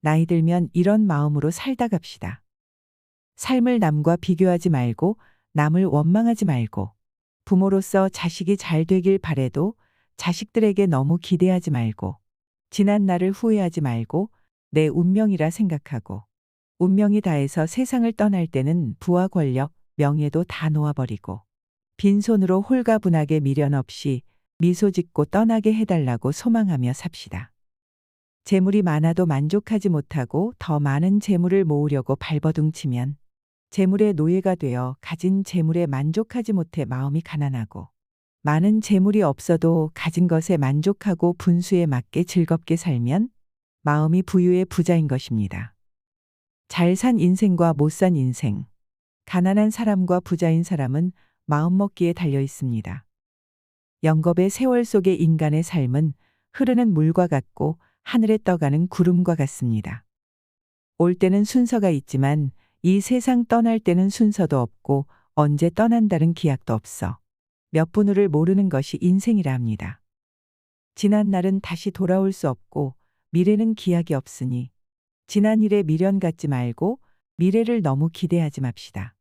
나이 들면 이런 마음으로 살다 갑시다. 삶을 남과 비교하지 말고 남을 원망하지 말고 부모로서 자식이 잘 되길 바래도 자식들에게 너무 기대하지 말고 지난 날을 후회하지 말고 내 운명이라 생각하고 운명이 다해서 세상을 떠날 때는 부와 권력, 명예도 다 놓아버리고 빈손으로 홀가분하게 미련 없이 미소 짓고 떠나게 해달라고 소망하며 삽시다. 재물이 많아도 만족하지 못하고 더 많은 재물을 모으려고 발버둥치면 재물의 노예가 되어 가진 재물에 만족하지 못해 마음이 가난하고 많은 재물이 없어도 가진 것에 만족하고 분수에 맞게 즐겁게 살면 마음이 부유의 부자인 것입니다. 잘 산 인생과 못 산 인생, 가난한 사람과 부자인 사람은 마음먹기에 달려 있습니다. 영겁의 세월 속의 인간의 삶은 흐르는 물과 같고 하늘에 떠가는 구름과 같습니다. 올 때는 순서가 있지만 이 세상 떠날 때는 순서도 없고 언제 떠난다는 기약도 없어 몇 분 후를 모르는 것이 인생이라 합니다. 지난 날은 다시 돌아올 수 없고 미래는 기약이 없으니 지난 일에 미련 갖지 말고 미래를 너무 기대하지 맙시다.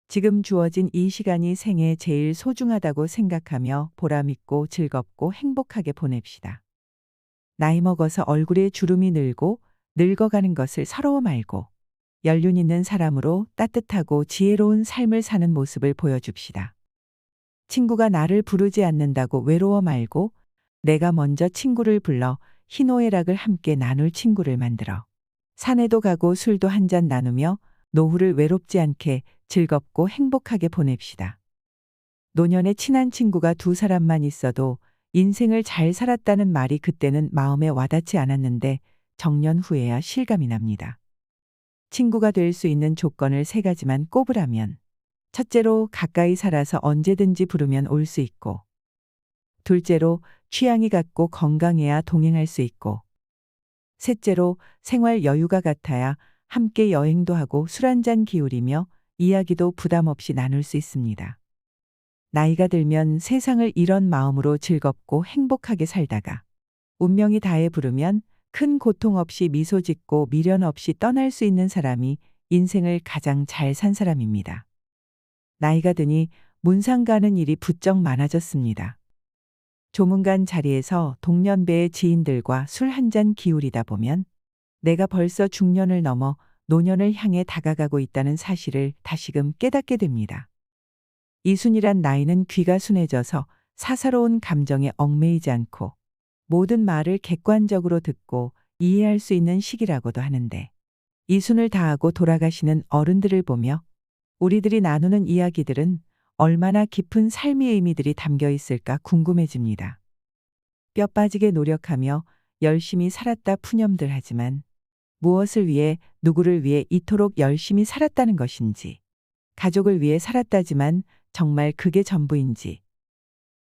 지금 주어진 이 시간이 생애 제일 소중하다고 생각하며 보람있고 즐겁고 행복하게 보냅시다. 나이 먹어서 얼굴에 주름이 늘고 늙어가는 것을 서러워 말고 연륜 있는 사람으로 따뜻하고 지혜로운 삶을 사는 모습을 보여줍시다. 친구가 나를 부르지 않는다고 외로워 말고 내가 먼저 친구를 불러 희노애락을 함께 나눌 친구를 만들어 산에도 가고 술도 한 잔 나누며 노후를 외롭지 않게 즐겁고 행복하게 보냅시다. 노년에 친한 친구가 두 사람만 있어도 인생을 잘 살았다는 말이 그때는 마음에 와닿지 않았는데 정년 후에야 실감이 납니다. 친구가 될 수 있는 조건을 세 가지만 꼽으라면 첫째로 가까이 살아서 언제든지 부르면 올 수 있고 둘째로 취향이 같고 건강해야 동행할 수 있고 셋째로 생활 여유가 같아야 함께 여행도 하고 술 한잔 기울이며 이야기도 부담 없이 나눌 수 있습니다. 나이가 들면 세상을 이런 마음으로 즐겁고 행복하게 살다가 운명이 다해 부르면 큰 고통 없이 미소 짓고 미련 없이 떠날 수 있는 사람이 인생을 가장 잘 산 사람입니다. 나이가 드니 문상 가는 일이 부쩍 많아졌습니다. 조문간 자리에서 동년배의 지인들과 술 한잔 기울이다 보면 내가 벌써 중년을 넘어 노년을 향해 다가가고 있다는 사실을 다시금 깨닫게 됩니다. 이순이란 나이는 귀가 순해져서 사사로운 감정에 얽매이지 않고 모든 말을 객관적으로 듣고 이해할 수 있는 시기라고도 하는데 이순을 다하고 돌아가시는 어른들을 보며 우리들이 나누는 이야기들은 얼마나 깊은 삶의 의미들이 담겨 있을까 궁금해집니다. 뼈 빠지게 노력하며 열심히 살았다 푸념들 하지만 무엇을 위해 누구를 위해 이토록 열심히 살았다는 것인지 가족을 위해 살았다지만 정말 그게 전부인지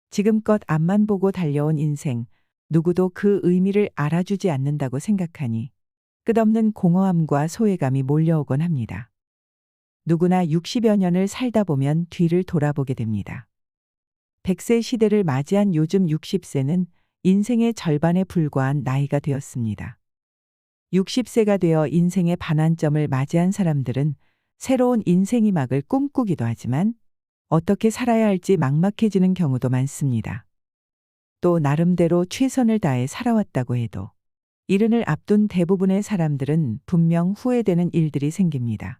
지금껏 앞만 보고 달려온 인생 누구도 그 의미를 알아주지 않는다고 생각하니 끝없는 공허함과 소외감이 몰려오곤 합니다. 누구나 60여 년을 살다 보면 뒤를 돌아보게 됩니다. 100세 시대를 맞이한 요즘 60세는 인생의 절반에 불과한 나이가 되었습니다. 60세가 되어 인생의 반환점을 맞이한 사람들은 새로운 인생의 막을 꿈꾸기도 하지만 어떻게 살아야 할지 막막해지는 경우도 많습니다. 또 나름대로 최선을 다해 살아왔다고 해도 이른을 앞둔 대부분의 사람들은 분명 후회되는 일들이 생깁니다.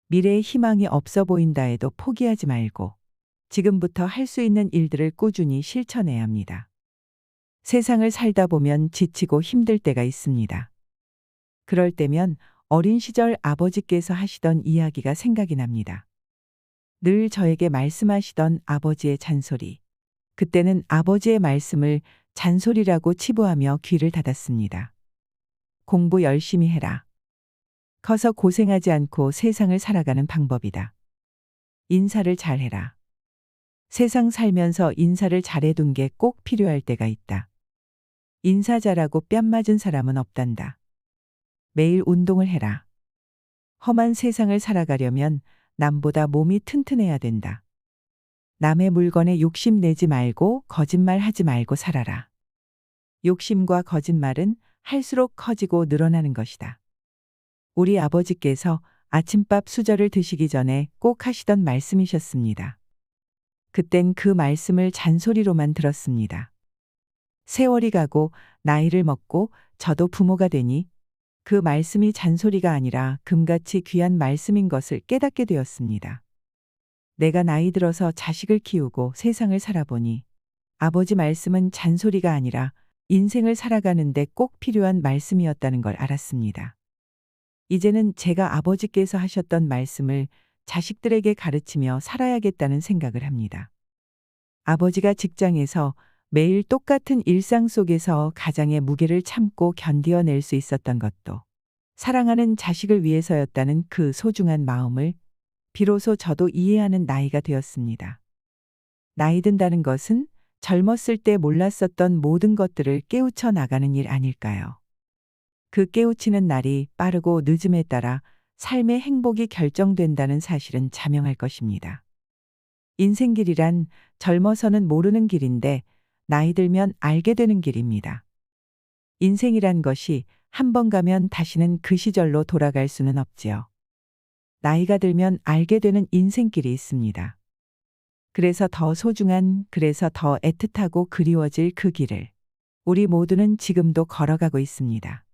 미래에 희망이 없어 보인다 해도 포기하지 말고 지금부터 할 수 있는 일들을 꾸준히 실천해야 합니다. 세상을 살다 보면 지치고 힘들 때가 있습니다. 그럴 때면 어린 시절 아버지께서 하시던 이야기가 생각이 납니다. 늘 저에게 말씀하시던 아버지의 잔소리. 그때는 아버지의 말씀을 잔소리라고 치부하며 귀를 닫았습니다. 공부 열심히 해라. 커서 고생하지 않고 세상을 살아가는 방법이다. 인사를 잘해라. 세상 살면서 인사를 잘해둔 게 꼭 필요할 때가 있다. 인사 잘하고 뺨 맞은 사람은 없단다. 매일 운동을 해라. 험한 세상을 살아가려면 남보다 몸이 튼튼해야 된다. 남의 물건에 욕심 내지 말고 거짓말 하지 말고 살아라. 욕심과 거짓말은 할수록 커지고 늘어나는 것이다. 우리 아버지께서 아침밥 수저를 드시기 전에 꼭 하시던 말씀이셨습니다. 그땐 그 말씀을 잔소리로만 들었습니다. 세월이 가고 나이를 먹고 저도 부모가 되니 그 말씀이 잔소리가 아니라 금같이 귀한 말씀인 것을 깨닫게 되었습니다. 내가 나이 들어서 자식을 키우고 세상을 살아보니 아버지 말씀은 잔소리가 아니라 인생을 살아가는데 꼭 필요한 말씀이었다는 걸 알았습니다. 이제는 제가 아버지께서 하셨던 말씀을 자식들에게 가르치며 살아야겠다는 생각을 합니다. 아버지가 직장에서 매일 똑같은 일상 속에서 가장의 무게를 참고 견디어낼 수 있었던 것도 사랑하는 자식을 위해서였다는 그 소중한 마음을 비로소 저도 이해하는 나이가 되었습니다. 나이 든다는 것은 젊었을 때 몰랐었던 모든 것들을 깨우쳐 나가는 일 아닐까요? 그 깨우치는 날이 빠르고 늦음에 따라 삶의 행복이 결정된다는 사실은 자명할 것입니다. 인생길이란 젊어서는 모르는 길인데 나이 들면 알게 되는 길입니다. 인생이란 것이 한 번 가면 다시는 그 시절로 돌아갈 수는 없지요. 나이가 들면 알게 되는 인생길이 있습니다. 그래서 더 소중한, 그래서 더 애틋하고 그리워질 그 길을 우리 모두는 지금도 걸어가고 있습니다.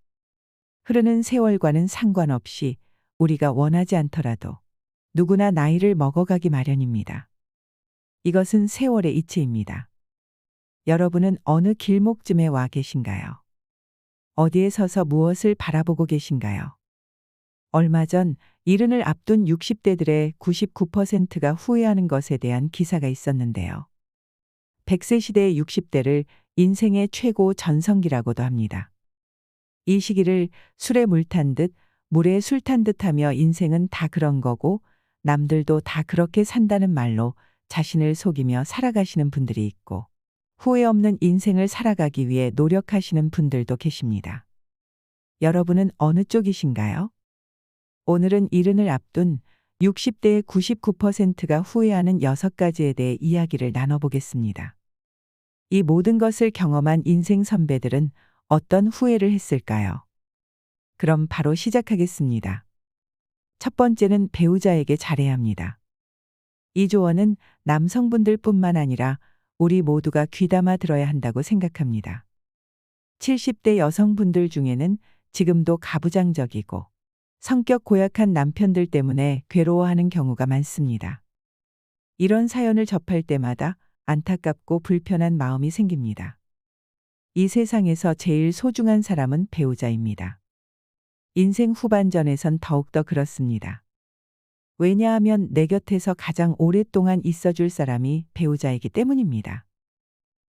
흐르는 세월과는 상관없이 우리가 원하지 않더라도 누구나 나이를 먹어가기 마련입니다. 이것은 세월의 이치입니다. 여러분은 어느 길목쯤에 와 계신가요? 어디에 서서 무엇을 바라보고 계신가요? 얼마 전 이른을 앞둔 60대들의 99%가 후회하는 것에 대한 기사가 있었는데요. 100세 시대의 60대를 인생의 최고 전성기라고도 합니다. 이 시기를 술에 물 탄 듯, 물에 술 탄 듯 하며 인생은 다 그런 거고 남들도 다 그렇게 산다는 말로 자신을 속이며 살아가시는 분들이 있고 후회 없는 인생을 살아가기 위해 노력하시는 분들도 계십니다. 여러분은 어느 쪽이신가요? 오늘은 이른을 앞둔 60대의 99%가 후회하는 6가지에 대해 이야기를 나눠보겠습니다. 이 모든 것을 경험한 인생 선배들은 어떤 후회를 했을까요? 그럼 바로 시작하겠습니다. 첫 번째는 배우자에게 잘해야 합니다. 이 조언은 남성분들뿐만 아니라 우리 모두가 귀담아 들어야 한다고 생각합니다. 70대 여성분들 중에는 지금도 가부장적이고 성격 고약한 남편들 때문에 괴로워하는 경우가 많습니다. 이런 사연을 접할 때마다 안타깝고 불편한 마음이 생깁니다. 이 세상에서 제일 소중한 사람은 배우자입니다. 인생 후반전에선 더욱더 그렇습니다. 왜냐하면 내 곁에서 가장 오랫동안 있어줄 사람이 배우자이기 때문입니다.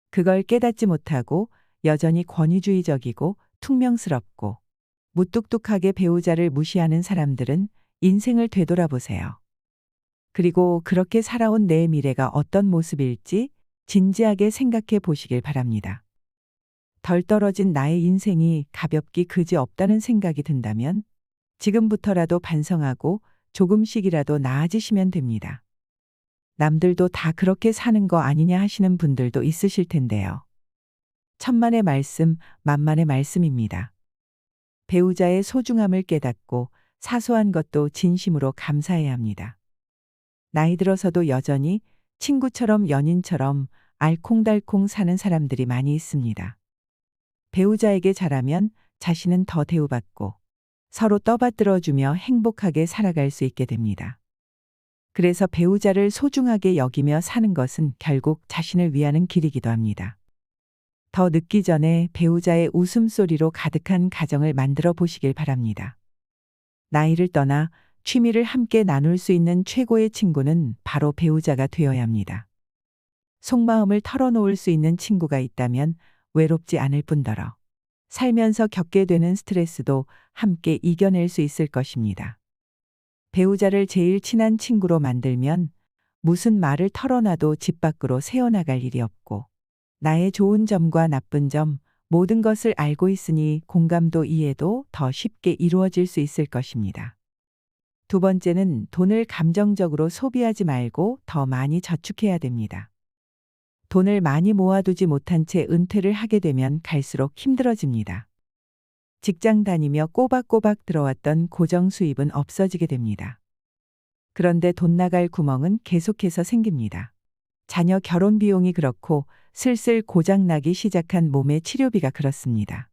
그걸 깨닫지 못하고 여전히 권위주의적이고 퉁명스럽고 무뚝뚝하게 배우자를 무시하는 사람들은 인생을 되돌아보세요. 그리고 그렇게 살아온 내 미래가 어떤 모습일지 진지하게 생각해 보시길 바랍니다. 덜 떨어진 나의 인생이 가볍기 그지 없다는 생각이 든다면 지금부터라도 반성하고 조금씩이라도 나아지시면 됩니다. 남들도 다 그렇게 사는 거 아니냐 하시는 분들도 있으실 텐데요. 천만의 말씀, 만만의 말씀입니다. 배우자의 소중함을 깨닫고 사소한 것도 진심으로 감사해야 합니다. 나이 들어서도 여전히 친구처럼 연인처럼 알콩달콩 사는 사람들이 많이 있습니다. 배우자에게 잘하면 자신은 더 대우받고 서로 떠받들어주며 행복하게 살아갈 수 있게 됩니다. 그래서 배우자를 소중하게 여기며 사는 것은 결국 자신을 위하는 길이기도 합니다. 더 늦기 전에 배우자의 웃음소리로 가득한 가정을 만들어 보시길 바랍니다. 나이를 떠나 취미를 함께 나눌 수 있는 최고의 친구는 바로 배우자가 되어야 합니다. 속마음을 털어놓을 수 있는 친구가 있다면 외롭지 않을 뿐더러 살면서 겪게 되는 스트레스도 함께 이겨낼 수 있을 것입니다. 배우자를 제일 친한 친구로 만들면 무슨 말을 털어놔도 집 밖으로 새어나갈 일이 없고 나의 좋은 점과 나쁜 점 모든 것을 알고 있으니 공감도 이해도 더 쉽게 이루어질 수 있을 것입니다. 두 번째는 돈을 감정적으로 소비하지 말고 더 많이 저축해야 됩니다. 돈을 많이 모아두지 못한 채 은퇴를 하게 되면 갈수록 힘들어집니다. 직장 다니며 꼬박꼬박 들어왔던 고정 수입은 없어지게 됩니다. 그런데 돈 나갈 구멍은 계속해서 생깁니다. 자녀 결혼 비용이 그렇고 슬슬 고장나기 시작한 몸의 치료비가 그렇습니다.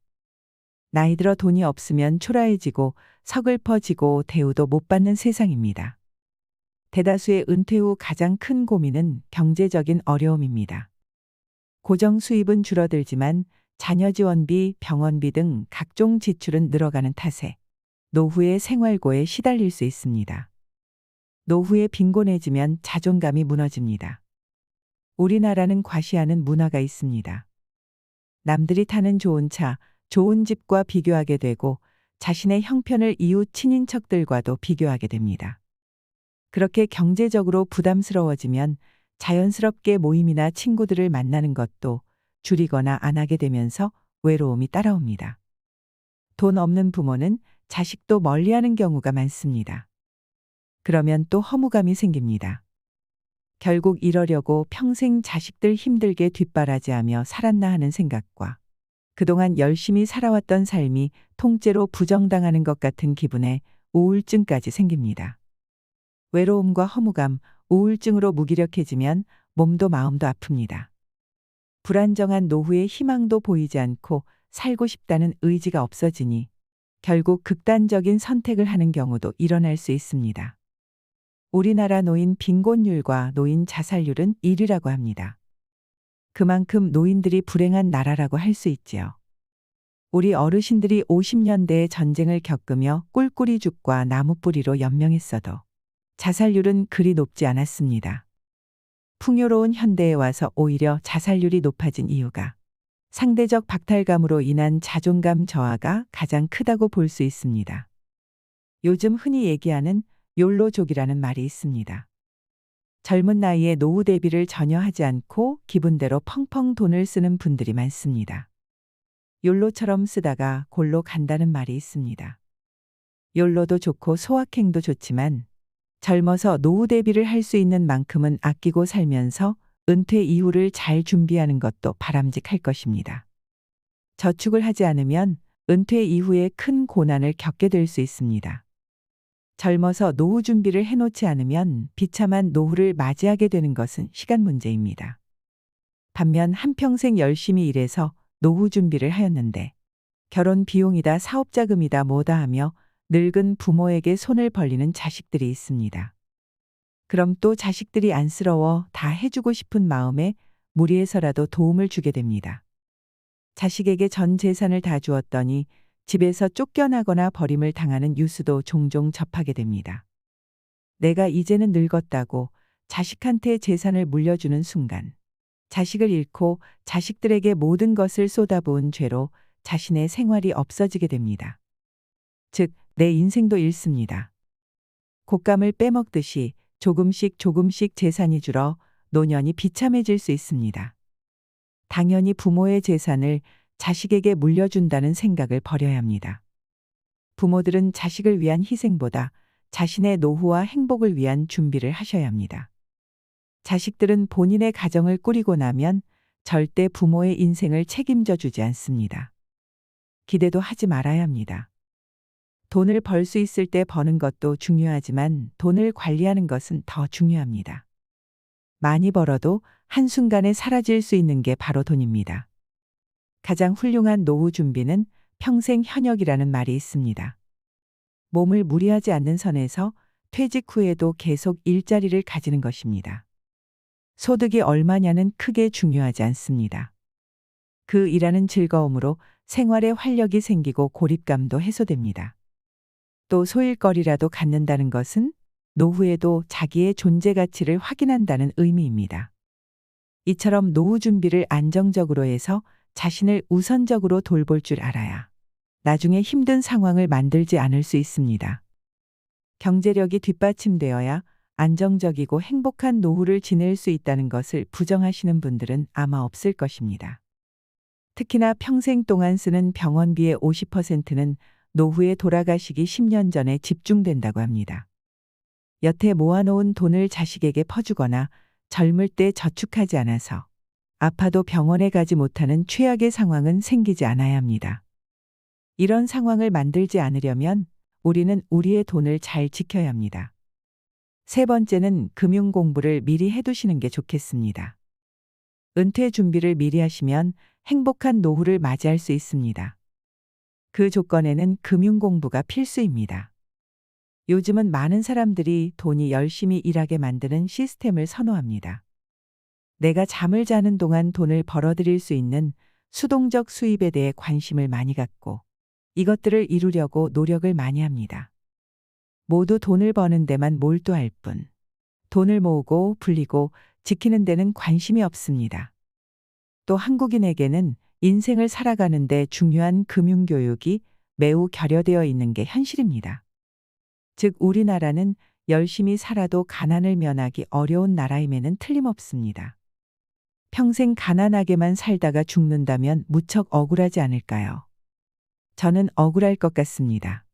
나이 들어 돈이 없으면 초라해지고 서글퍼지고 대우도 못 받는 세상입니다. 대다수의 은퇴 후 가장 큰 고민은 경제적인 어려움입니다. 고정 수입은 줄어들지만 자녀 지원비, 병원비 등 각종 지출은 늘어가는 탓에 노후의 생활고에 시달릴 수 있습니다. 노후에 빈곤해지면 자존감이 무너집니다. 우리나라는 과시하는 문화가 있습니다. 남들이 타는 좋은 차, 좋은 집과 비교하게 되고 자신의 형편을 이웃 친인척들과도 비교하게 됩니다. 그렇게 경제적으로 부담스러워지면 자연스럽게 모임이나 친구들을 만나는 것도 줄이거나 안 하게 되면서 외로움이 따라옵니다. 돈 없는 부모는 자식도 멀리하는 경우가 많습니다. 그러면 또 허무감이 생깁니다. 결국 이러려고 평생 자식들 힘들게 뒷바라지하며 살았나 하는 생각과 그동안 열심히 살아왔던 삶이 통째로 부정당하는 것 같은 기분에 우울증까지 생깁니다. 외로움과 허무감, 우울증으로 무기력해지면 몸도 마음도 아픕니다. 불안정한 노후에 희망도 보이지 않고 살고 싶다는 의지가 없어지니 결국 극단적인 선택을 하는 경우도 일어날 수 있습니다. 우리나라 노인 빈곤율과 노인 자살률은 1위라고 합니다. 그만큼 노인들이 불행한 나라라고 할 수 있지요. 우리 어르신들이 50년대의 전쟁을 겪으며 꿀꿀이 죽과 나무뿌리로 연명했어도 자살률은 그리 높지 않았습니다. 풍요로운 현대에 와서 오히려 자살률이 높아진 이유가 상대적 박탈감으로 인한 자존감 저하가 가장 크다고 볼 수 있습니다. 요즘 흔히 얘기하는 욜로족이라는 말이 있습니다. 젊은 나이에 노후 대비를 전혀 하지 않고 기분대로 펑펑 돈을 쓰는 분들이 많습니다. 욜로처럼 쓰다가 골로 간다는 말이 있습니다. 욜로도 좋고 소확행도 좋지만 젊어서 노후 대비를 할 수 있는 만큼은 아끼고 살면서 은퇴 이후를 잘 준비하는 것도 바람직할 것입니다. 저축을 하지 않으면 은퇴 이후에 큰 고난을 겪게 될 수 있습니다. 젊어서 노후 준비를 해놓지 않으면 비참한 노후를 맞이하게 되는 것은 시간 문제입니다. 반면 한평생 열심히 일해서 노후 준비를 하였는데 결혼 비용이다 사업자금이다 뭐다 하며 늙은 부모에게 손을 벌리는 자식들이 있습니다. 그럼 또 자식들이 안쓰러워 다 해주고 싶은 마음에 무리해서라도 도움을 주게 됩니다. 자식에게 전 재산을 다 주었더니 집에서 쫓겨나거나 버림을 당하는 뉴스도 종종 접하게 됩니다. 내가 이제는 늙었다고 자식한테 재산을 물려주는 순간 자식을 잃고 자식들에게 모든 것을 쏟아부은 죄로 자신의 생활이 없어지게 됩니다. 즉, 내 인생도 잃습니다. 곶감을 빼먹듯이 조금씩 조금씩 재산이 줄어 노년이 비참해질 수 있습니다. 당연히 부모의 재산을 자식에게 물려준다는 생각을 버려야 합니다. 부모들은 자식을 위한 희생보다 자신의 노후와 행복을 위한 준비를 하셔야 합니다. 자식들은 본인의 가정을 꾸리고 나면 절대 부모의 인생을 책임져 주지 않습니다. 기대도 하지 말아야 합니다. 돈을 벌 수 있을 때 버는 것도 중요하지만 돈을 관리하는 것은 더 중요합니다. 많이 벌어도 한순간에 사라질 수 있는 게 바로 돈입니다. 가장 훌륭한 노후 준비는 평생 현역이라는 말이 있습니다. 몸을 무리하지 않는 선에서 퇴직 후에도 계속 일자리를 가지는 것입니다. 소득이 얼마냐는 크게 중요하지 않습니다. 그 일하는 즐거움으로 생활에 활력이 생기고 고립감도 해소됩니다. 또 소일거리라도 갖는다는 것은 노후에도 자기의 존재 가치를 확인한다는 의미입니다. 이처럼 노후 준비를 안정적으로 해서 자신을 우선적으로 돌볼 줄 알아야 나중에 힘든 상황을 만들지 않을 수 있습니다. 경제력이 뒷받침되어야 안정적이고 행복한 노후를 지낼 수 있다는 것을 부정하시는 분들은 아마 없을 것입니다. 특히나 평생 동안 쓰는 병원비의 50%는 노후에 돌아가시기 10년 전에 집중된다고 합니다. 여태 모아놓은 돈을 자식에게 퍼주거나 젊을 때 저축하지 않아서 아파도 병원에 가지 못하는 최악의 상황은 생기지 않아야 합니다. 이런 상황을 만들지 않으려면 우리는 우리의 돈을 잘 지켜야 합니다. 세 번째는 금융 공부를 미리 해두시는 게 좋겠습니다. 은퇴 준비를 미리 하시면 행복한 노후를 맞이할 수 있습니다. 그 조건에는 금융 공부가 필수입니다. 요즘은 많은 사람들이 돈이 열심히 일하게 만드는 시스템을 선호합니다. 내가 잠을 자는 동안 돈을 벌어들일 수 있는 수동적 수입에 대해 관심을 많이 갖고 이것들을 이루려고 노력을 많이 합니다. 모두 돈을 버는 데만 몰두할 뿐 돈을 모으고 불리고 지키는 데는 관심이 없습니다. 또 한국인에게는 인생을 살아가는 데 중요한 금융교육이 매우 결여되어 있는 게 현실입니다. 즉 우리나라는 열심히 살아도 가난을 면하기 어려운 나라임에는 틀림없습니다. 평생 가난하게만 살다가 죽는다면 무척 억울하지 않을까요? 저는 억울할 것 같습니다.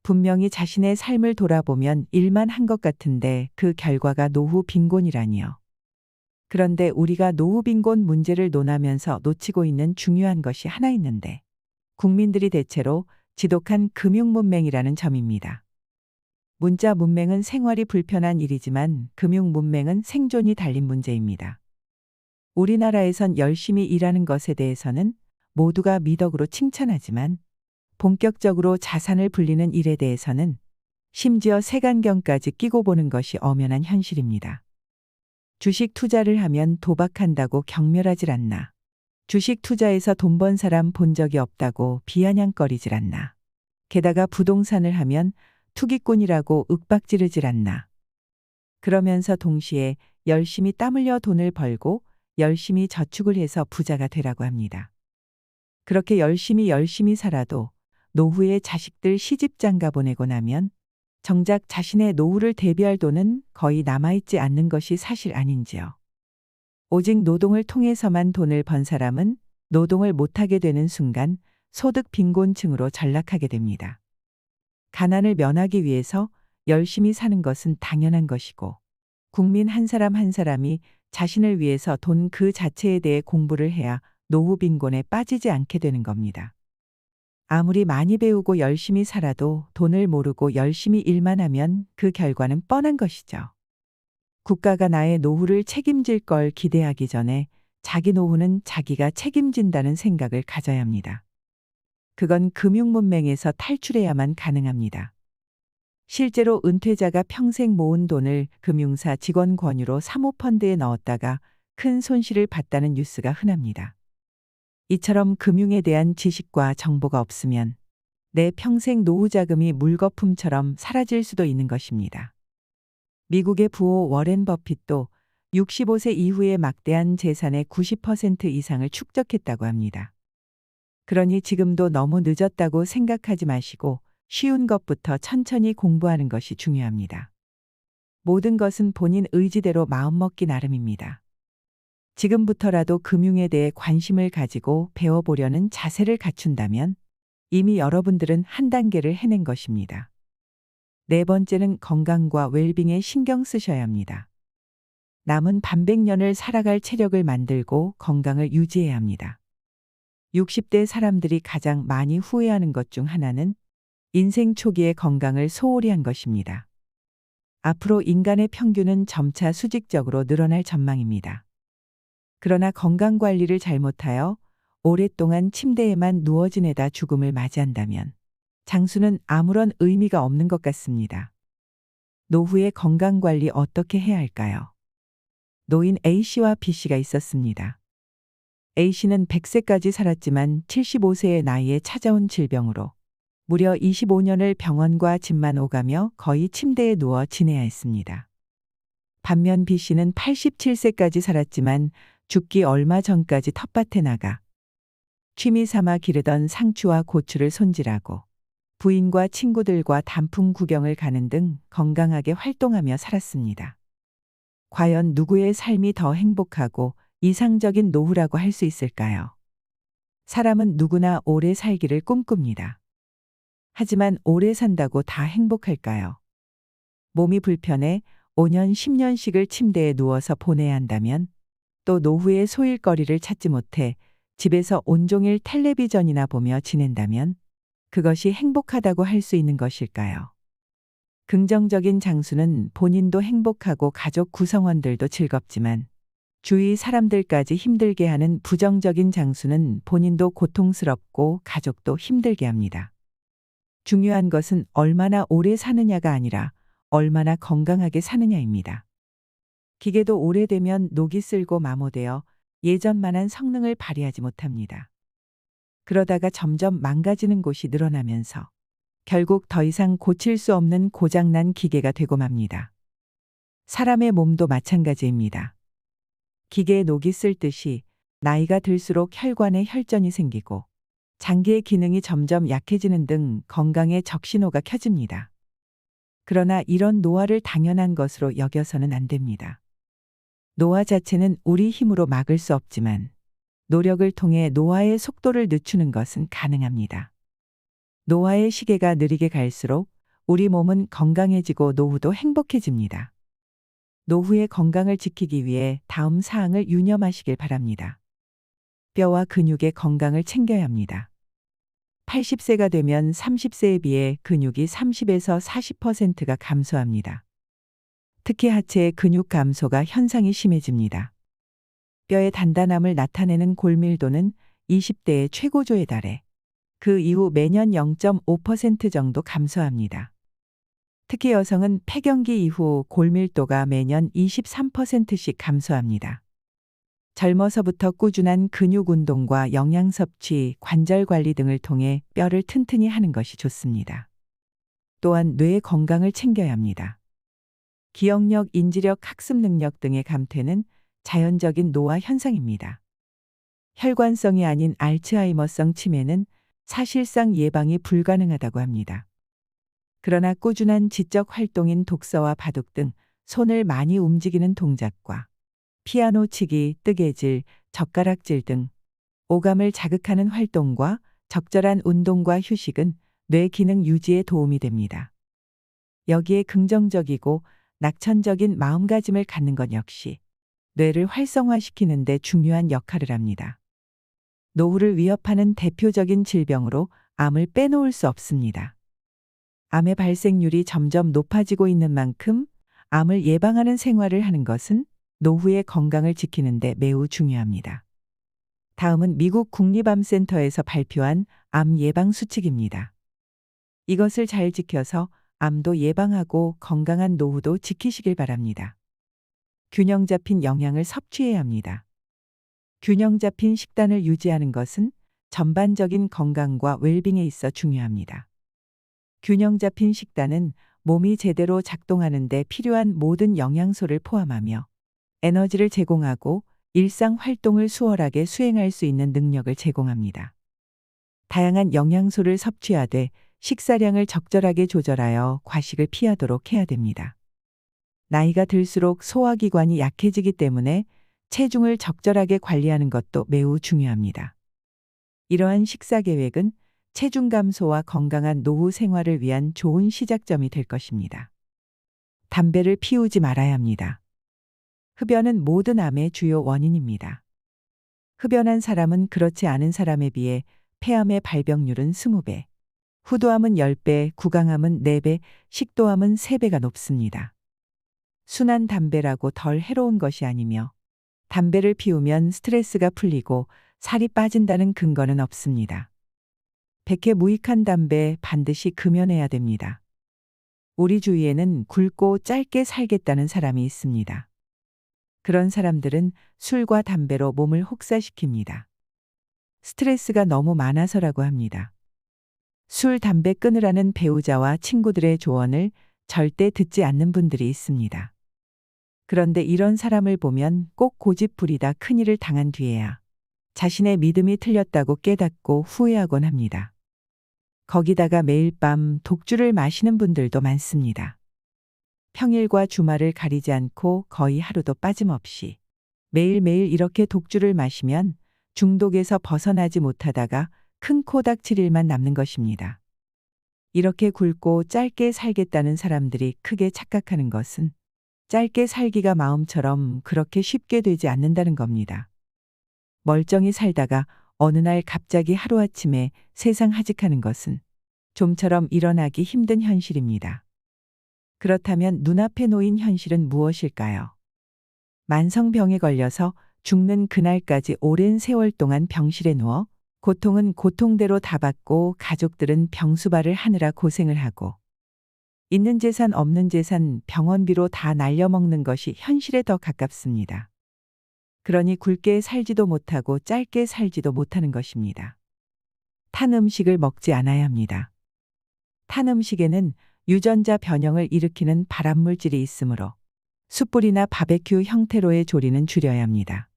분명히 자신의 삶을 돌아보면 일만 한 것 같은데 그 결과가 노후 빈곤이라니요. 그런데 우리가 노후 빈곤 문제를 논하면서 놓치고 있는 중요한 것이 하나 있는데 국민들이 대체로 지독한 금융 문맹이라는 점입니다. 문자 문맹은 생활이 불편한 일이지만 금융 문맹은 생존이 달린 문제입니다. 우리나라에선 열심히 일하는 것에 대해서는 모두가 미덕으로 칭찬하지만 본격적으로 자산을 불리는 일에 대해서는 심지어 색안경까지 끼고 보는 것이 엄연한 현실입니다. 주식 투자를 하면 도박한다고 경멸하질 않나. 주식 투자에서 돈 번 사람 본 적이 없다고 비아냥거리질 않나. 게다가 부동산을 하면 투기꾼이라고 윽박지르질 않나. 그러면서 동시에 열심히 땀 흘려 돈을 벌고 열심히 저축을 해서 부자가 되라고 합니다. 그렇게 열심히 살아도 노후에 자식들 시집 장가 보내고 나면 정작 자신의 노후를 대비할 돈은 거의 남아있지 않는 것이 사실 아닌지요. 오직 노동을 통해서만 돈을 번 사람은 노동을 못하게 되는 순간 소득 빈곤층으로 전락하게 됩니다. 가난을 면하기 위해서 열심히 사는 것은 당연한 것이고 국민 한 사람 한 사람이 자신을 위해서 돈 그 자체에 대해 공부를 해야 노후 빈곤에 빠지지 않게 되는 겁니다. 아무리 많이 배우고 열심히 살아도 돈을 모르고 열심히 일만 하면 그 결과는 뻔한 것이죠. 국가가 나의 노후를 책임질 걸 기대하기 전에 자기 노후는 자기가 책임진다는 생각을 가져야 합니다. 그건 금융 문맹에서 탈출해야만 가능합니다. 실제로 은퇴자가 평생 모은 돈을 금융사 직원 권유로 사모펀드에 넣었다가 큰 손실을 봤다는 뉴스가 흔합니다. 이처럼 금융에 대한 지식과 정보가 없으면 내 평생 노후 자금이 물거품처럼 사라질 수도 있는 것입니다. 미국의 부호 워렌 버핏도 65세 이후에 막대한 재산의 90% 이상을 축적했다고 합니다. 그러니 지금도 너무 늦었다고 생각하지 마시고 쉬운 것부터 천천히 공부하는 것이 중요합니다. 모든 것은 본인 의지대로 마음먹기 나름입니다. 지금부터라도 금융에 대해 관심을 가지고 배워보려는 자세를 갖춘다면 이미 여러분들은 한 단계를 해낸 것입니다. 네 번째는 건강과 웰빙에 신경 쓰셔야 합니다. 남은 반백년을 살아갈 체력을 만들고 건강을 유지해야 합니다. 60대 사람들이 가장 많이 후회하는 것 중 하나는 인생 초기의 건강을 소홀히 한 것입니다. 앞으로 인간의 평균은 점차 수직적으로 늘어날 전망입니다. 그러나 건강 관리를 잘못하여 오랫동안 침대에만 누워 지내다 죽음을 맞이한다면 장수는 아무런 의미가 없는 것 같습니다. 노후의 건강 관리 어떻게 해야 할까요? 노인 A씨와 B씨가 있었습니다. A씨는 100세까지 살았지만 75세의 나이에 찾아온 질병으로 무려 25년을 병원과 집만 오가며 거의 침대에 누워 지내야 했습니다. 반면 B씨는 87세까지 살았지만 죽기 얼마 전까지 텃밭에 나가 취미 삼아 기르던 상추와 고추를 손질하고 부인과 친구들과 단풍 구경을 가는 등 건강하게 활동하며 살았습니다. 과연 누구의 삶이 더 행복하고 이상적인 노후라고 할 수 있을까요? 사람은 누구나 오래 살기를 꿈꿉니다. 하지만 오래 산다고 다 행복할까요? 몸이 불편해 5년, 10년씩을 침대에 누워서 보내야 한다면 또 노후의 소일거리를 찾지 못해 집에서 온종일 텔레비전이나 보며 지낸다면 그것이 행복하다고 할 수 있는 것일까요? 긍정적인 장수는 본인도 행복하고 가족 구성원들도 즐겁지만 주위 사람들까지 힘들게 하는 부정적인 장수는 본인도 고통스럽고 가족도 힘들게 합니다. 중요한 것은 얼마나 오래 사느냐가 아니라 얼마나 건강하게 사느냐입니다. 기계도 오래되면 녹이 슬고 마모되어 예전만한 성능을 발휘하지 못합니다. 그러다가 점점 망가지는 곳이 늘어나면서 결국 더 이상 고칠 수 없는 고장난 기계가 되고 맙니다. 사람의 몸도 마찬가지입니다. 기계에 녹이 슬 듯이 나이가 들수록 혈관에 혈전이 생기고 장기의 기능이 점점 약해지는 등 건강에 적신호가 켜집니다. 그러나 이런 노화를 당연한 것으로 여겨서는 안 됩니다. 노화 자체는 우리 힘으로 막을 수 없지만 노력을 통해 노화의 속도를 늦추는 것은 가능합니다. 노화의 시계가 느리게 갈수록 우리 몸은 건강해지고 노후도 행복해집니다. 노후의 건강을 지키기 위해 다음 사항을 유념하시길 바랍니다. 뼈와 근육의 건강을 챙겨야 합니다. 80세가 되면 30세에 비해 근육이 30에서 40%가 감소합니다. 특히 하체의 근육 감소가 현상이 심해집니다. 뼈의 단단함을 나타내는 골밀도는 20대의 최고조에 달해 그 이후 매년 0.5% 정도 감소합니다. 특히 여성은 폐경기 이후 골밀도가 매년 23%씩 감소합니다. 젊어서부터 꾸준한 근육 운동과 영양 섭취, 관절 관리 등을 통해 뼈를 튼튼히 하는 것이 좋습니다. 또한 뇌의 건강을 챙겨야 합니다. 기억력, 인지력, 학습 능력 등의 감퇴는 자연적인 노화 현상입니다. 혈관성이 아닌 알츠하이머성 치매는 사실상 예방이 불가능하다고 합니다. 그러나 꾸준한 지적 활동인 독서와 바둑 등 손을 많이 움직이는 동작과 피아노 치기, 뜨개질, 젓가락질 등 오감을 자극하는 활동과 적절한 운동과 휴식은 뇌 기능 유지에 도움이 됩니다. 여기에 긍정적이고 낙천적인 마음가짐을 갖는 것 역시 뇌를 활성화시키는 데 중요한 역할을 합니다. 노후를 위협하는 대표적인 질병으로 암을 빼놓을 수 없습니다. 암의 발생률이 점점 높아지고 있는 만큼 암을 예방하는 생활을 하는 것은 노후의 건강을 지키는 데 매우 중요합니다. 다음은 미국 국립암센터에서 발표한 암 예방 수칙입니다. 이것을 잘 지켜서 암도 예방하고 건강한 노후도 지키시길 바랍니다. 균형 잡힌 영양을 섭취해야 합니다. 균형 잡힌 식단을 유지하는 것은 전반적인 건강과 웰빙에 있어 중요합니다. 균형 잡힌 식단은 몸이 제대로 작동하는 데 필요한 모든 영양소를 포함하며 에너지를 제공하고 일상 활동을 수월하게 수행할 수 있는 능력을 제공합니다. 다양한 영양소를 섭취하되 식사량을 적절하게 조절하여 과식을 피하도록 해야 됩니다. 나이가 들수록 소화기관이 약해지기 때문에 체중을 적절하게 관리하는 것도 매우 중요합니다. 이러한 식사 계획은 체중 감소와 건강한 노후 생활을 위한 좋은 시작점이 될 것입니다. 담배를 피우지 말아야 합니다. 흡연은 모든 암의 주요 원인입니다. 흡연한 사람은 그렇지 않은 사람에 비해 폐암의 발병률은 20배, 후두암은 10배, 구강암은 4배, 식도암은 3배가 높습니다. 순한 담배라고 덜 해로운 것이 아니며 담배를 피우면 스트레스가 풀리고 살이 빠진다는 근거는 없습니다. 백해 무익한 담배 반드시 금연해야 됩니다. 우리 주위에는 굵고 짧게 살겠다는 사람이 있습니다. 그런 사람들은 술과 담배로 몸을 혹사시킵니다. 스트레스가 너무 많아서라고 합니다. 술, 담배 끊으라는 배우자와 친구들의 조언을 절대 듣지 않는 분들이 있습니다. 그런데 이런 사람을 보면 꼭 고집부리다 큰일을 당한 뒤에야 자신의 믿음이 틀렸다고 깨닫고 후회하곤 합니다. 거기다가 매일 밤 독주를 마시는 분들도 많습니다. 평일과 주말을 가리지 않고 거의 하루도 빠짐없이 매일매일 이렇게 독주를 마시면 중독에서 벗어나지 못하다가 큰 코 닥칠 일만 남는 것입니다. 이렇게 굵고 짧게 살겠다는 사람들이 크게 착각하는 것은 짧게 살기가 마음처럼 그렇게 쉽게 되지 않는다는 겁니다. 멀쩡히 살다가 어느 날 갑자기 하루아침에 세상 하직하는 것은 좀처럼 일어나기 힘든 현실입니다. 그렇다면 눈앞에 놓인 현실은 무엇일까요? 만성병에 걸려서 죽는 그날까지 오랜 세월 동안 병실에 누워 고통은 고통대로 다 받고 가족들은 병수발을 하느라 고생을 하고 있는 재산 없는 재산 병원비로 다 날려먹는 것이 현실에 더 가깝습니다. 그러니 굵게 살지도 못하고 짧게 살지도 못하는 것입니다. 탄 음식을 먹지 않아야 합니다. 탄 음식에는 유전자 변형을 일으키는 발암물질이 있으므로 숯불이나 바베큐 형태로의 조리는 줄여야 합니다.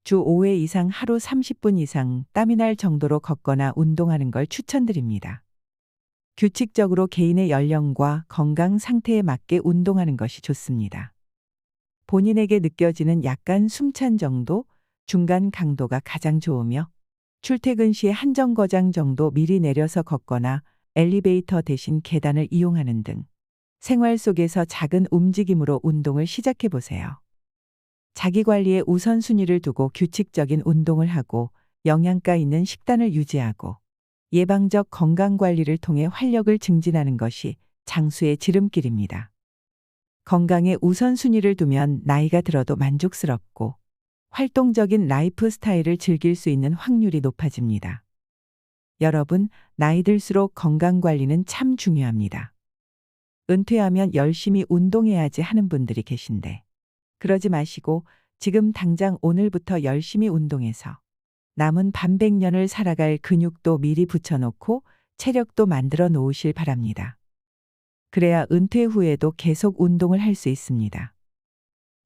주 5회 이상 하루 30분 이상 땀이 날 정도로 걷거나 운동하는 걸 추천드립니다. 규칙적으로 개인의 연령과 건강 상태에 맞게 운동하는 것이 좋습니다. 본인에게 느껴지는 약간 숨찬 정도, 중간 강도가 가장 좋으며 출퇴근 시에 한 정거장 정도 미리 내려서 걷거나 엘리베이터 대신 계단을 이용하는 등 생활 속에서 작은 움직임으로 운동을 시작해 보세요. 자기 관리에 우선순위를 두고 규칙적인 운동을 하고 영양가 있는 식단을 유지하고 예방적 건강관리를 통해 활력을 증진하는 것이 장수의 지름길입니다. 건강에 우선순위를 두면 나이가 들어도 만족스럽고 활동적인 라이프 스타일을 즐길 수 있는 확률이 높아집니다. 여러분, 나이 들수록 건강관리는 참 중요합니다. 은퇴하면 열심히 운동해야지 하는 분들이 계신데 그러지 마시고 지금 당장 오늘부터 열심히 운동해서 남은 반백년을 살아갈 근육도 미리 붙여놓고 체력도 만들어 놓으실 바랍니다. 그래야 은퇴 후에도 계속 운동을 할 수 있습니다.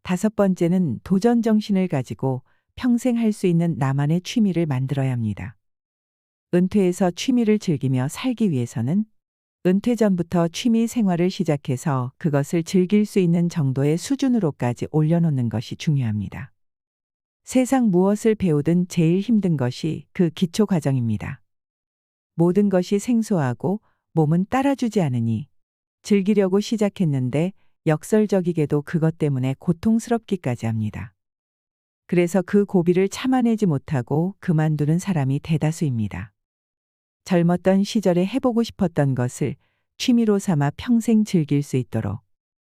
5번째는 도전 정신을 가지고 평생 할 수 있는 나만의 취미를 만들어야 합니다. 은퇴해서 취미를 즐기며 살기 위해서는 은퇴 전부터 취미 생활을 시작해서 그것을 즐길 수 있는 정도의 수준으로까지 올려놓는 것이 중요합니다. 세상 무엇을 배우든 제일 힘든 것이 그 기초 과정입니다. 모든 것이 생소하고 몸은 따라주지 않으니 즐기려고 시작했는데 역설적이게도 그것 때문에 고통스럽기까지 합니다. 그래서 그 고비를 참아내지 못하고 그만두는 사람이 대다수입니다. 젊었던 시절에 해보고 싶었던 것을 취미로 삼아 평생 즐길 수 있도록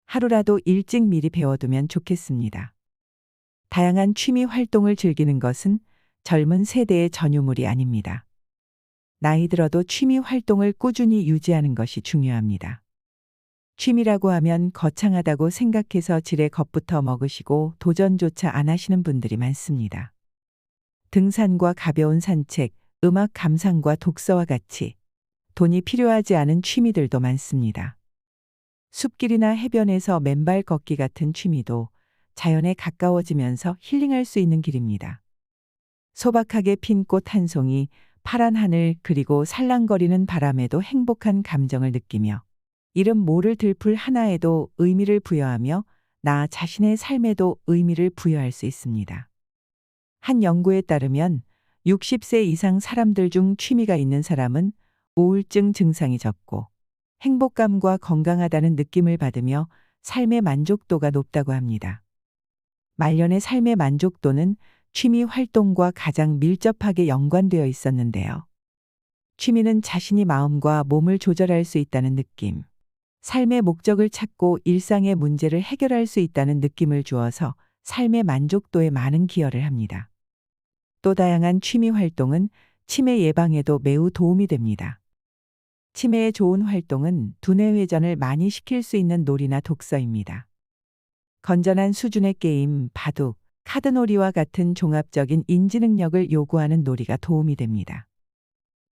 하루라도 일찍 미리 배워두면 좋겠습니다. 다양한 취미 활동을 즐기는 것은 젊은 세대의 전유물이 아닙니다. 나이 들어도 취미 활동을 꾸준히 유지하는 것이 중요합니다. 취미라고 하면 거창하다고 생각해서 지레 겁부터 먹으시고 도전조차 안 하시는 분들이 많습니다. 등산과 가벼운 산책, 음악 감상과 독서와 같이 돈이 필요하지 않은 취미들도 많습니다. 숲길이나 해변에서 맨발 걷기 같은 취미도 자연에 가까워지면서 힐링할 수 있는 길입니다. 소박하게 핀 꽃 한 송이, 파란 하늘 그리고 살랑거리는 바람에도 행복한 감정을 느끼며 이름 모를 들풀 하나에도 의미를 부여하며 나 자신의 삶에도 의미를 부여할 수 있습니다. 한 연구에 따르면 60세 이상 사람들 중 취미가 있는 사람은 우울증 증상이 적고 행복감과 건강하다는 느낌을 받으며 삶의 만족도가 높다고 합니다. 말년의 삶의 만족도는 취미 활동과 가장 밀접하게 연관되어 있었는데요. 취미는 자신이 마음과 몸을 조절할 수 있다는 느낌, 삶의 목적을 찾고 일상의 문제를 해결할 수 있다는 느낌을 주어서 삶의 만족도에 많은 기여를 합니다. 또 다양한 취미 활동은 치매 예방에도 매우 도움이 됩니다. 치매에 좋은 활동은 두뇌 회전을 많이 시킬 수 있는 놀이나 독서입니다. 건전한 수준의 게임, 바둑, 카드놀이와 같은 종합적인 인지 능력을 요구하는 놀이가 도움이 됩니다.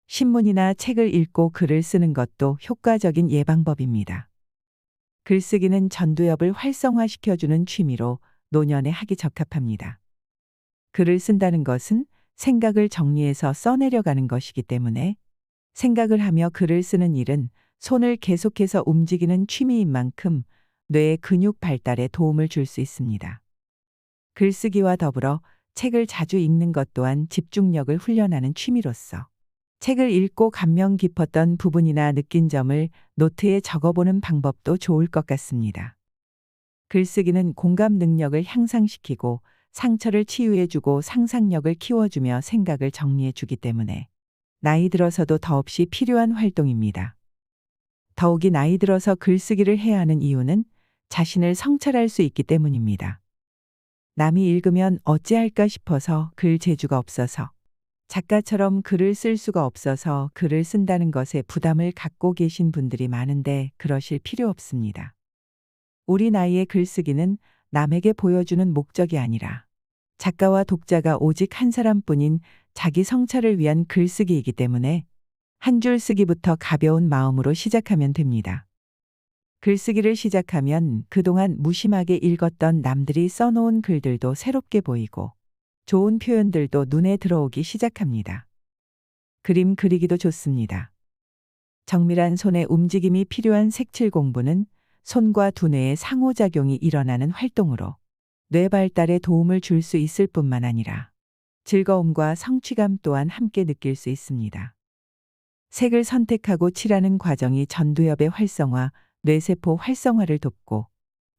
신문이나 책을 읽고 글을 쓰는 것도 효과적인 예방법입니다. 글쓰기는 전두엽을 활성화시켜주는 취미로 노년에 하기 적합합니다. 글을 쓴다는 것은 생각을 정리해서 써내려가는 것이기 때문에 생각을 하며 글을 쓰는 일은 손을 계속해서 움직이는 취미인 만큼 뇌의 근육 발달에 도움을 줄 수 있습니다. 글쓰기와 더불어 책을 자주 읽는 것 또한 집중력을 훈련하는 취미로서 책을 읽고 감명 깊었던 부분이나 느낀 점을 노트에 적어보는 방법도 좋을 것 같습니다. 글쓰기는 공감 능력을 향상시키고 상처를 치유해주고 상상력을 키워주며 생각을 정리해주기 때문에 나이 들어서도 더없이 필요한 활동입니다. 더욱이 나이 들어서 글쓰기를 해야 하는 이유는 자신을 성찰할 수 있기 때문입니다. 남이 읽으면 어찌할까 싶어서 글 재주가 없어서, 작가처럼 글을 쓸 수가 없어서 글을 쓴다는 것에 부담을 갖고 계신 분들이 많은데 그러실 필요 없습니다. 우리 나이의 글쓰기는 남에게 보여주는 목적이 아니라 작가와 독자가 오직 한 사람뿐인 자기 성찰을 위한 글쓰기이기 때문에 한 줄 쓰기부터 가벼운 마음으로 시작하면 됩니다. 글쓰기를 시작하면 그동안 무심하게 읽었던 남들이 써놓은 글들도 새롭게 보이고 좋은 표현들도 눈에 들어오기 시작합니다. 그림 그리기도 좋습니다. 정밀한 손의 움직임이 필요한 색칠 공부는 손과 두뇌의 상호작용이 일어나는 활동으로 뇌 발달에 도움을 줄 수 있을 뿐만 아니라 즐거움과 성취감 또한 함께 느낄 수 있습니다. 색을 선택하고 칠하는 과정이 전두엽의 활성화, 뇌세포 활성화를 돕고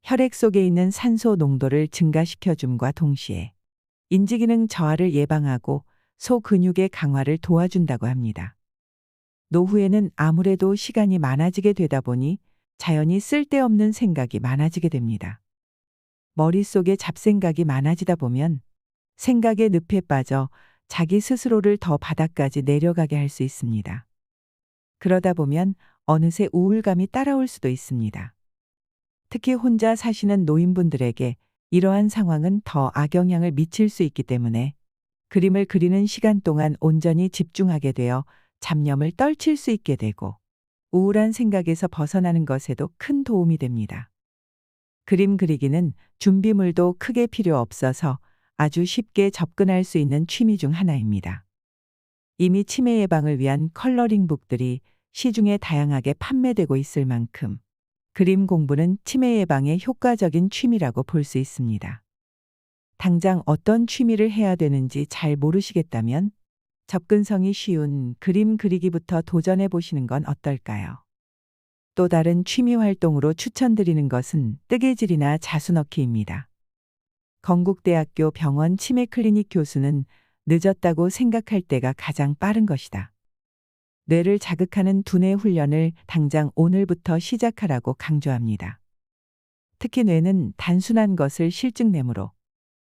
혈액 속에 있는 산소 농도를 증가시켜줌과 동시에 인지기능 저하를 예방하고 소근육의 강화를 도와준다고 합니다. 노후에는 아무래도 시간이 많아지게 되다 보니 자연히 쓸데없는 생각이 많아지게 됩니다. 머릿속에 잡생각이 많아지다 보면 생각의 늪에 빠져 자기 스스로를 더 바닥까지 내려가게 할 수 있습니다. 그러다 보면 어느새 우울감이 따라올 수도 있습니다. 특히 혼자 사시는 노인분들에게 이러한 상황은 더 악영향을 미칠 수 있기 때문에 그림을 그리는 시간 동안 온전히 집중하게 되어 잡념을 떨칠 수 있게 되고 우울한 생각에서 벗어나는 것에도 큰 도움이 됩니다. 그림 그리기는 준비물도 크게 필요 없어서 아주 쉽게 접근할 수 있는 취미 중 하나입니다. 이미 치매 예방을 위한 컬러링북들이 시중에 다양하게 판매되고 있을 만큼 그림 공부는 치매 예방에 효과적인 취미라고 볼 수 있습니다. 당장 어떤 취미를 해야 되는지 잘 모르시겠다면 접근성이 쉬운 그림 그리기부터 도전해 보시는 건 어떨까요? 또 다른 취미 활동으로 추천드리는 것은 뜨개질이나 자수넣기입니다. 건국대학교 병원 치매 클리닉 교수는 늦었다고 생각할 때가 가장 빠른 것이다. 뇌를 자극하는 두뇌 훈련을 당장 오늘부터 시작하라고 강조합니다. 특히 뇌는 단순한 것을 실증내므로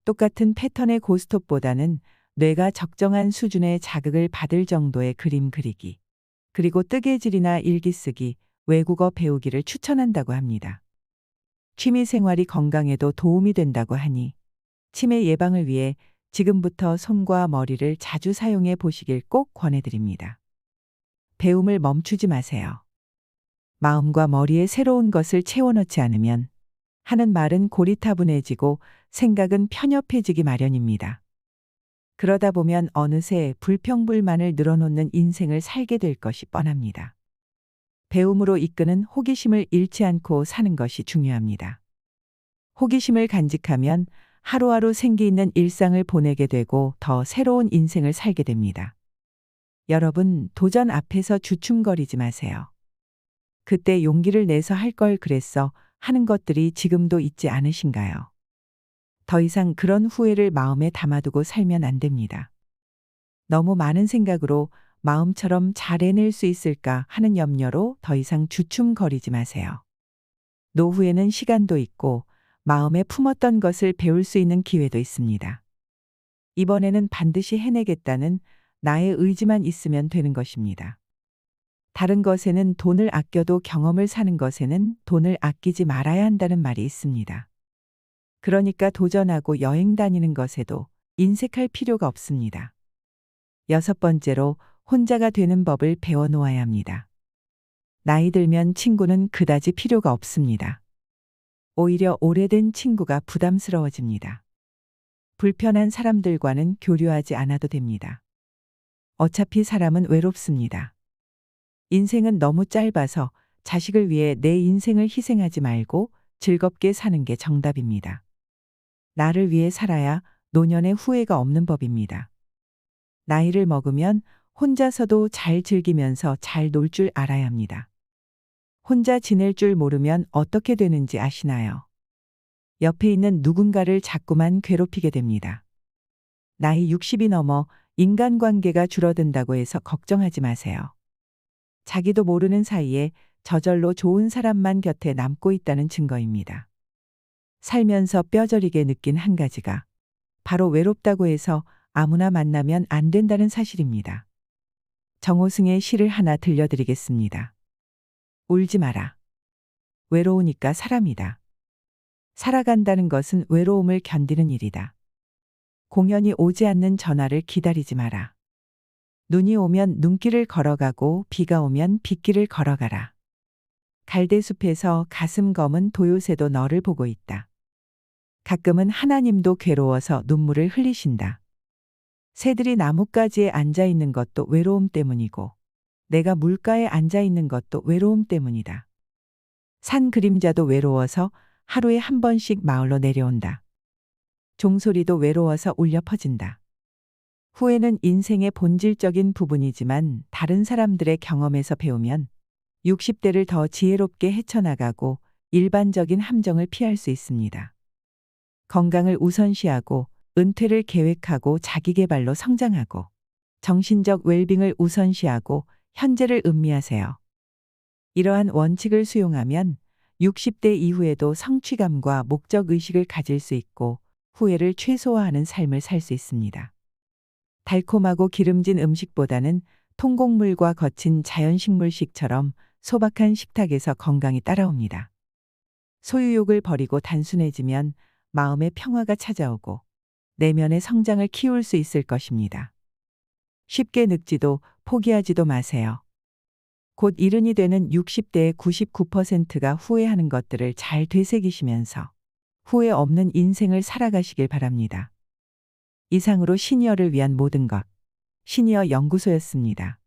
똑같은 패턴의 고스톱보다는 뇌가 적정한 수준의 자극을 받을 정도의 그림 그리기, 그리고 뜨개질이나 일기 쓰기, 외국어 배우기를 추천한다고 합니다. 취미 생활이 건강에도 도움이 된다고 하니 치매 예방을 위해 지금부터 손과 머리를 자주 사용해 보시길 꼭 권해드립니다. 배움을 멈추지 마세요. 마음과 머리에 새로운 것을 채워넣지 않으면 하는 말은 고리타분해지고 생각은 편협해지기 마련입니다. 그러다 보면 어느새 불평불만을 늘어놓는 인생을 살게 될 것이 뻔합니다. 배움으로 이끄는 호기심을 잃지 않고 사는 것이 중요합니다. 호기심을 간직하면 하루하루 생기 있는 일상을 보내게 되고 더 새로운 인생을 살게 됩니다. 여러분, 도전 앞에서 주춤거리지 마세요. 그때 용기를 내서 할 걸 그랬어 하는 것들이 지금도 있지 않으신가요? 더 이상 그런 후회를 마음에 담아두고 살면 안 됩니다. 너무 많은 생각으로 마음처럼 잘 해낼 수 있을까 하는 염려로 더 이상 주춤거리지 마세요. 노후에는 시간도 있고 마음에 품었던 것을 배울 수 있는 기회도 있습니다. 이번에는 반드시 해내겠다는 나의 의지만 있으면 되는 것입니다. 다른 것에는 돈을 아껴도 경험을 사는 것에는 돈을 아끼지 말아야 한다는 말이 있습니다. 그러니까 도전하고 여행 다니는 것에도 인색할 필요가 없습니다. 6번째로 혼자가 되는 법을 배워 놓아야 합니다. 나이 들면 친구는 그다지 필요가 없습니다. 오히려 오래된 친구가 부담스러워집니다. 불편한 사람들과는 교류하지 않아도 됩니다. 어차피 사람은 외롭습니다. 인생은 너무 짧아서 자식을 위해 내 인생을 희생하지 말고 즐겁게 사는 게 정답입니다. 나를 위해 살아야 노년에 후회가 없는 법입니다. 나이를 먹으면 혼자서도 잘 즐기면서 잘 놀 줄 알아야 합니다. 혼자 지낼 줄 모르면 어떻게 되는지 아시나요? 옆에 있는 누군가를 자꾸만 괴롭히게 됩니다. 나이 60이 넘어 인간관계가 줄어든다고 해서 걱정하지 마세요. 자기도 모르는 사이에 저절로 좋은 사람만 곁에 남고 있다는 증거입니다. 살면서 뼈저리게 느낀 한 가지가 바로 외롭다고 해서 아무나 만나면 안 된다는 사실입니다. 정호승의 시를 하나 들려드리겠습니다. 울지 마라. 외로우니까 사람이다. 살아간다는 것은 외로움을 견디는 일이다. 공연이 오지 않는 전화를 기다리지 마라. 눈이 오면 눈길을 걸어가고 비가 오면 빗길을 걸어가라. 갈대숲에서 가슴 검은 도요새도 너를 보고 있다. 가끔은 하나님도 괴로워서 눈물을 흘리신다. 새들이 나뭇가지에 앉아 있는 것도 외로움 때문이고 내가 물가에 앉아 있는 것도 외로움 때문이다. 산 그림자도 외로워서 하루에 한 번씩 마을로 내려온다. 종소리도 외로워서 울려 퍼진다. 후회는 인생의 본질적인 부분이지만 다른 사람들의 경험에서 배우면 60대를 더 지혜롭게 헤쳐나가고 일반적인 함정을 피할 수 있습니다. 건강을 우선시하고 은퇴를 계획하고 자기계발로 성장하고 정신적 웰빙을 우선시하고 현재를 음미하세요. 이러한 원칙을 수용하면 60대 이후에도 성취감과 목적의식을 가질 수 있고 후회를 최소화하는 삶을 살 수 있습니다. 달콤하고 기름진 음식보다는 통곡물과 거친 자연식물식처럼 소박한 식탁에서 건강이 따라옵니다. 소유욕을 버리고 단순해지면 마음의 평화가 찾아오고 내면의 성장을 키울 수 있을 것입니다. 쉽게 늙지도 포기하지도 마세요. 곧 이른이 되는 60대의 99%가 후회하는 것들을 잘 되새기시면서 후회 없는 인생을 살아가시길 바랍니다. 이상으로 시니어를 위한 모든 것, 시니어 연구소였습니다.